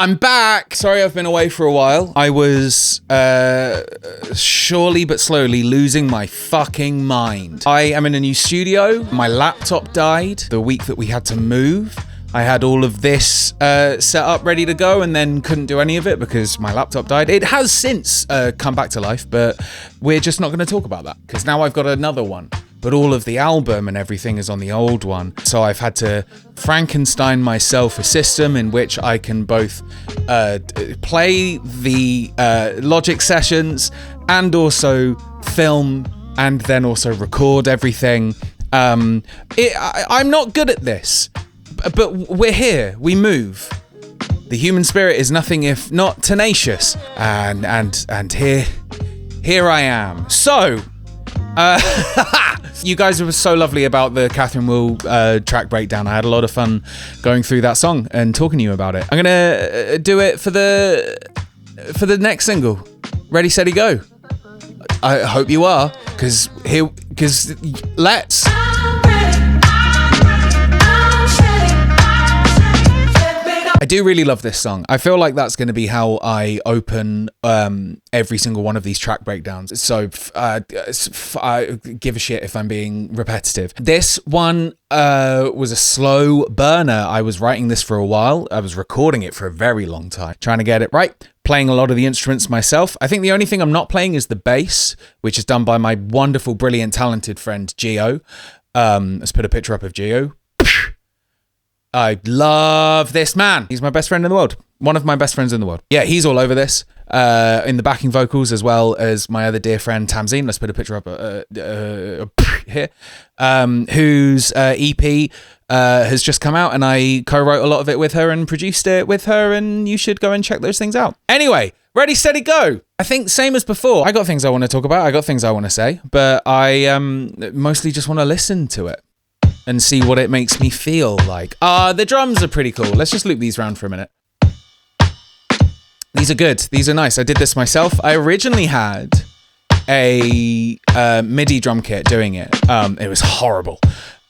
I'm back. Sorry I've been away for a while. I was surely but slowly losing my fucking mind. I am in a new studio. My laptop died the week that we had to move. I had all of this set up ready to go and then couldn't do any of it because my laptop died. It has since come back to life, but we're just not going to talk about that because now I've got another one. But all of the album and everything is on the old one. So I've had to Frankenstein myself a system in which I can both play the Logic sessions and also film and then also record everything. I'm not good at this, but we're here. We move. The human spirit is nothing if not tenacious. And here I am. So... you guys were so lovely about the Catherine Will track breakdown. I had a lot of fun going through that song and talking to you about it. I'm gonna do it for the next single, Ready, Steady, Go. I hope you are, because let's. I do really love this song. I feel like that's going to be how I open every single one of these track breakdowns. So I give a shit if I'm being repetitive. This one was a slow burner. I was writing this for a while. I was recording it for a very long time, trying to get it right, playing a lot of the instruments myself. I think the only thing I'm not playing is the bass, which is done by my wonderful, brilliant, talented friend, Gio. Let's put a picture up of Gio. I love this man. He's my best friend in the world. One of my best friends in the world. Yeah, he's all over this. In the backing vocals, as well as my other dear friend Tamzine. Let's put a picture up here. Whose EP has just come out, and I co-wrote a lot of it with her and produced it with her, and you should go and check those things out. Anyway, Ready, Steady, Go. I think same as before. I got things I want to talk about. I got things I want to say, but I mostly just want to listen to it and see what it makes me feel like. The drums are pretty cool. Let's just loop these around for a minute. These are good. These are nice. I did this myself. I originally had a MIDI drum kit doing it. It was horrible.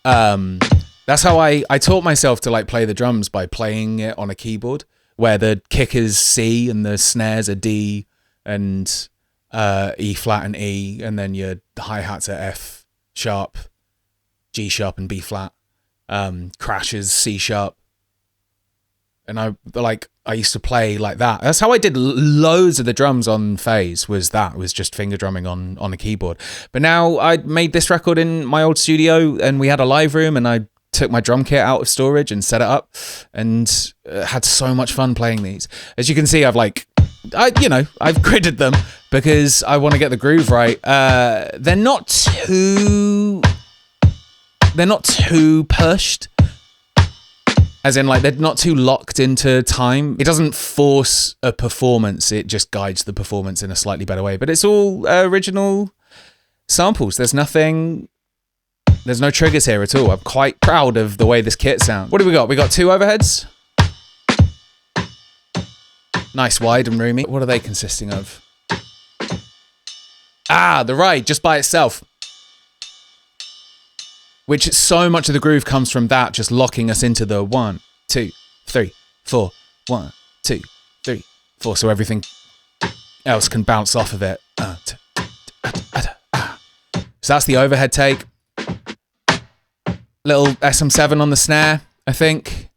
That's how I taught myself to like play the drums, by playing it on a keyboard where the kick is C and the snares are D and E flat and E, and then your hi-hats are F sharp, G sharp and B flat, crashes C sharp, and I used to play like that. That's how I did loads of the drums on Phase. Was just finger drumming on a keyboard. But now I made this record in my old studio, and we had a live room, and I took my drum kit out of storage and set it up, and had so much fun playing these. As you can see, I've gridded them because I want to get the groove right. They're not too pushed, as in like they're not too locked into time. It doesn't force a performance, it just guides the performance in a slightly better way. But it's all original samples. There's no triggers here at all. I'm quite proud of the way this kit sounds. What do we got? We got 2 overheads. Nice, wide and roomy. What are they consisting of? The ride just by itself. Which so much of the groove comes from that, just locking us into the 1, 2, 3, 4, 1, 2, 3, 4. So everything else can bounce off of it. So that's the overhead take. Little SM7 on the snare, I think.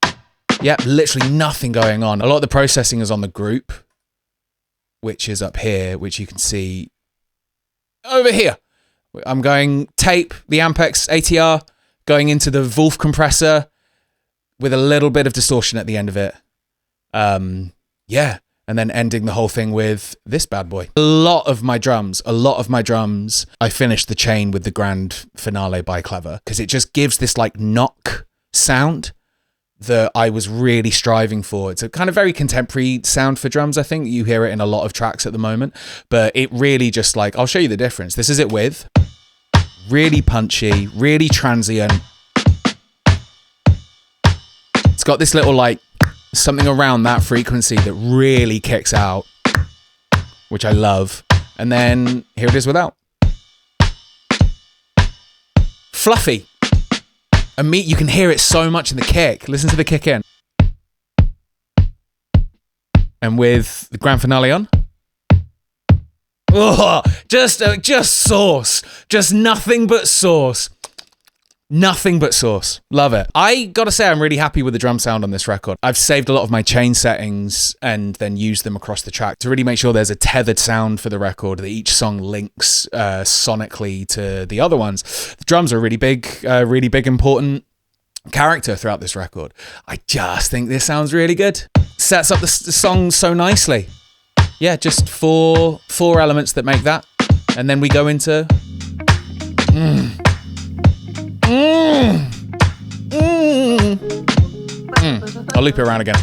Yep, literally nothing going on. A lot of the processing is on the group, which is up here, which you can see over here. I'm going tape, the Ampex ATR, going into the Wolf compressor with a little bit of distortion at the end of it. Yeah, and then ending the whole thing with this bad boy. A lot of my drums, I finished the chain with the grand finale by Clever, because it just gives this like knock sound that I was really striving for. It's a kind of very contemporary sound for drums. I think you hear it in a lot of tracks at the moment, but it really just like, I'll show you the difference. This is it with really punchy, really transient. It's got this little like something around that frequency that really kicks out, which I love. And then here it is without. Fluffy. You can hear it so much in the kick. Listen to the kick in. And with the grand finale on. Oh, just sauce. Just nothing but sauce. Nothing but sauce. Love it. I gotta say, I'm really happy with the drum sound on this record. I've saved a lot of my chain settings and then used them across the track to really make sure there's a tethered sound for the record, that each song links sonically to the other ones. The drums are really big, important character throughout this record. I just think this sounds really good. Sets up the song so nicely. Yeah, just four elements that make that. And then we go into... I'll loop it around again.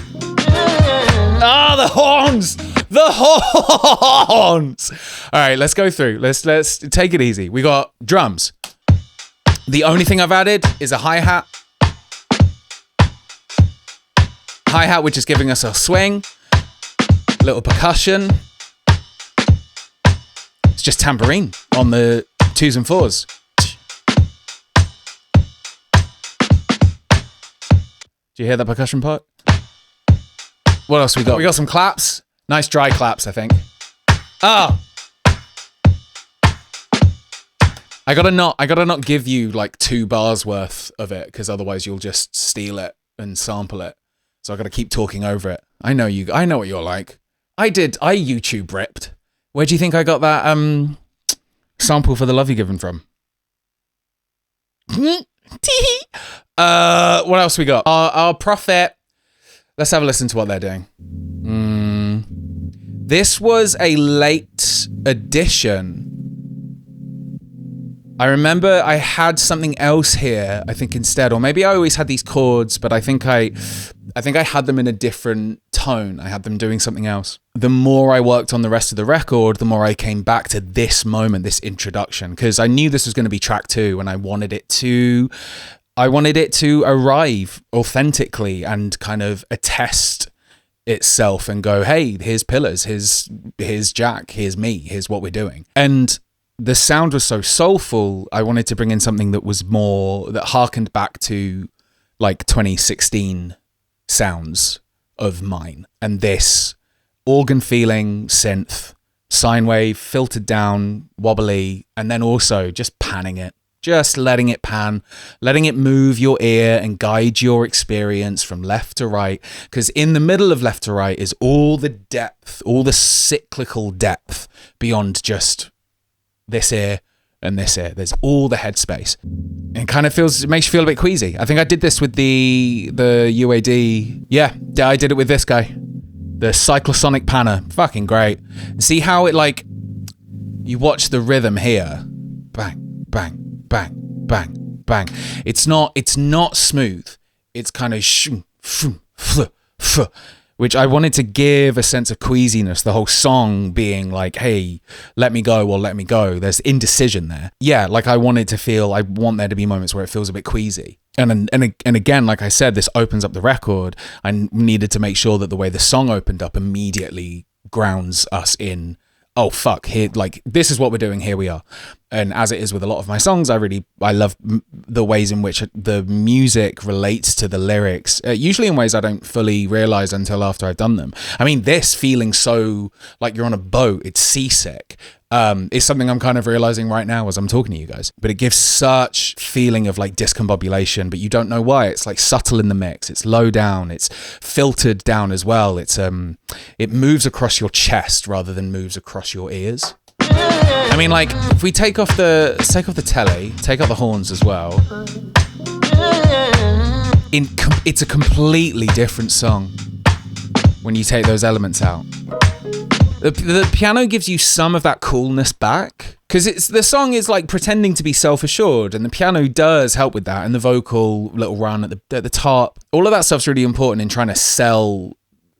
Ah, the horns! The horns! All right, let's go through. Let's take it easy. We got drums. The only thing I've added is a hi-hat. Hi-hat, which is giving us a swing. A little percussion. It's just tambourine on the 2s and 4s. Do you hear that percussion part? What else we got? We got some claps. Nice dry claps, I think. Oh! I gotta not give you like 2 bars worth of it, because otherwise you'll just steal it and sample it. So I gotta keep talking over it. I know what you're like. I YouTube ripped. Where do you think I got that sample for the Love You Given from? What else we got? Our Prophet. Let's have a listen to what they're doing. This was a late addition. I remember I had something else here, I think, instead, or maybe I always had these chords, but I think I had them in a different tone. I had them doing something else. The more I worked on the rest of the record, the more I came back to this moment, this introduction, because I knew this was going to be track 2, and I wanted it to arrive authentically and kind of attest itself and go, hey, here's Pillars, here's Jack, here's me, here's what we're doing. And the sound was so soulful, I wanted to bring in something that was more, that harkened back to like 2016 sounds of mine. And this organ feeling synth, sine wave, filtered down, wobbly, and then also just panning it. Just letting it pan, letting it move your ear and guide your experience from left to right. Because in the middle of left to right is all the depth, all the cyclical depth beyond just this ear and this ear. There's all the headspace. It kind of it makes you feel a bit queasy. I think I did this with the UAD. Yeah, I did it with this guy. The cyclosonic panner. Fucking great. See how it like, you watch the rhythm here. Bang, bang. Bang, bang, bang. It's not smooth. It's kind of which I wanted to give a sense of queasiness. The whole song being like, hey, let me go or let me go. There's indecision there. Yeah, like I want there to be moments where it feels a bit queasy. And again, like I said, this opens up the record. I needed to make sure that the way the song opened up immediately grounds us in, oh fuck, here, like this is what we're doing, here we are. And as it is with a lot of my songs, I love the ways in which the music relates to the lyrics, usually in ways I don't fully realize until after I've done them. I mean, this feeling so like you're on a boat, it's seasick, is something I'm kind of realizing right now as I'm talking to you guys. But it gives such feeling of like discombobulation, but you don't know why. It's like subtle in the mix. It's low down. It's filtered down as well. It's it moves across your chest rather than moves across your ears. I mean, like, if we take off the telly, take out the horns as well, it's a completely different song when you take those elements out. The piano gives you some of that coolness back, because the song is like pretending to be self-assured, and the piano does help with that, and the vocal little run at the top. All of that stuff's really important in trying to sell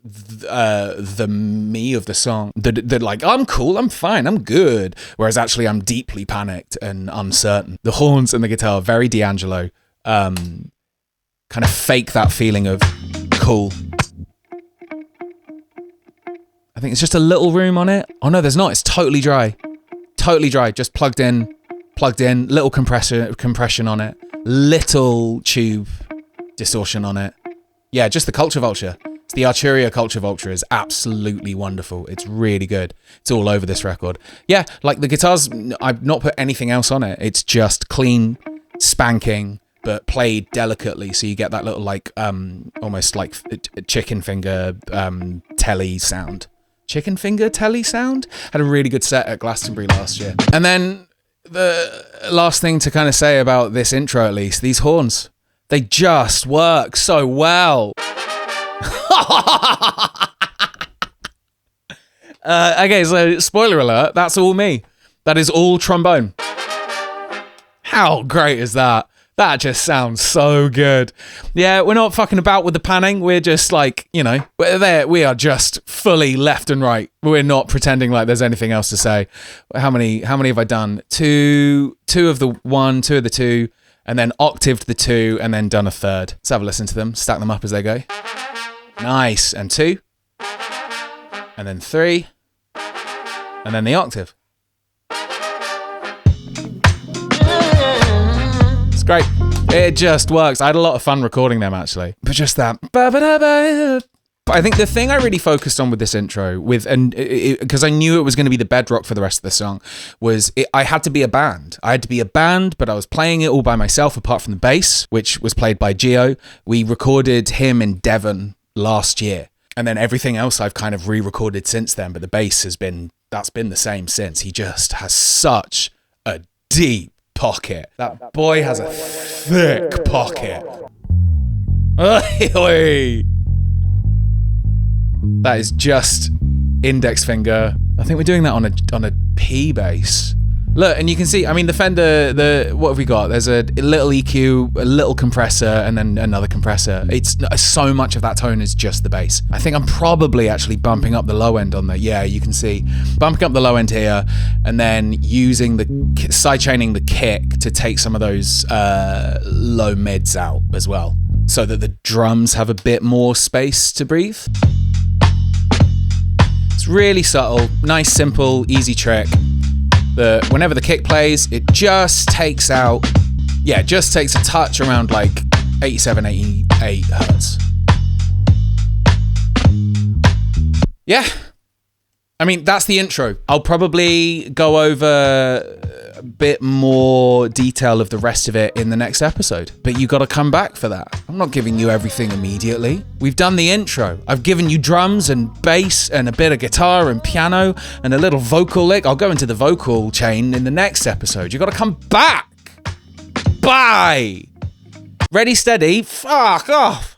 the me of the song, that like, I'm cool, I'm fine, I'm good, whereas actually I'm deeply panicked and uncertain. The horns and the guitar, very D'Angelo, kind of fake that feeling of cool. I think it's just a little room on it. Oh no, there's not. It's totally dry, just plugged in, little compression on it, little tube distortion on it. Yeah, just the Culture Vulture. The Arturia Culture Vulture is absolutely wonderful. It's really good. It's all over this record. Yeah, like the guitars, I've not put anything else on it. It's just clean, spanking, but played delicately. So you get that little like, almost like a chicken finger telly sound. Chicken finger telly sound? Had a really good set at Glastonbury last year. And then the last thing to kind of say about this intro, at least, these horns, they just work so well. Okay, so spoiler alert, that's all me. That is all trombone. How great is that? That just sounds so good. Yeah, we're not fucking about with the panning. We're just like, you know, we're there. We are just fully left and right. We're not pretending like there's anything else to say. How many have I done? Two of the one, two of the two, and then octaved the two, and then done a third. Let's have a listen to them. Stack them up as they go. Nice. And two. And then three. And then the octave. It's great. It just works. I had a lot of fun recording them, actually. But just that. I think the thing I really focused on with this intro, because I knew it was going to be the bedrock for the rest of the song, was I had to be a band. I had to be a band, but I was playing it all by myself, apart from the bass, which was played by Gio. We recorded him in Devon last year. And then everything else I've kind of re-recorded since then, but the bass that's been the same since. He just has such a deep pocket. That boy has a thick pocket. That is just index finger. I think we're doing that on a P bass. Look, and you can see, I mean, the Fender, what have we got? There's a little EQ, a little compressor, and then another compressor. It's so much of that tone is just the bass. I think I'm probably actually bumping up the low end on the, yeah, you can see. Bumping up the low end here, and then using sidechaining the kick to take some of those low mids out as well, so that the drums have a bit more space to breathe. It's really subtle, nice, simple, easy trick. Whenever the kick plays, it just takes a touch around like 87, 88 hertz. Yeah. I mean, that's the intro. I'll probably go over a bit more detail of the rest of it in the next episode. But you got to come back for that. I'm not giving you everything immediately. We've done the intro. I've given you drums and bass and a bit of guitar and piano and a little vocal lick. I'll go into the vocal chain in the next episode. You got to come back. Bye. Ready, steady, fuck off.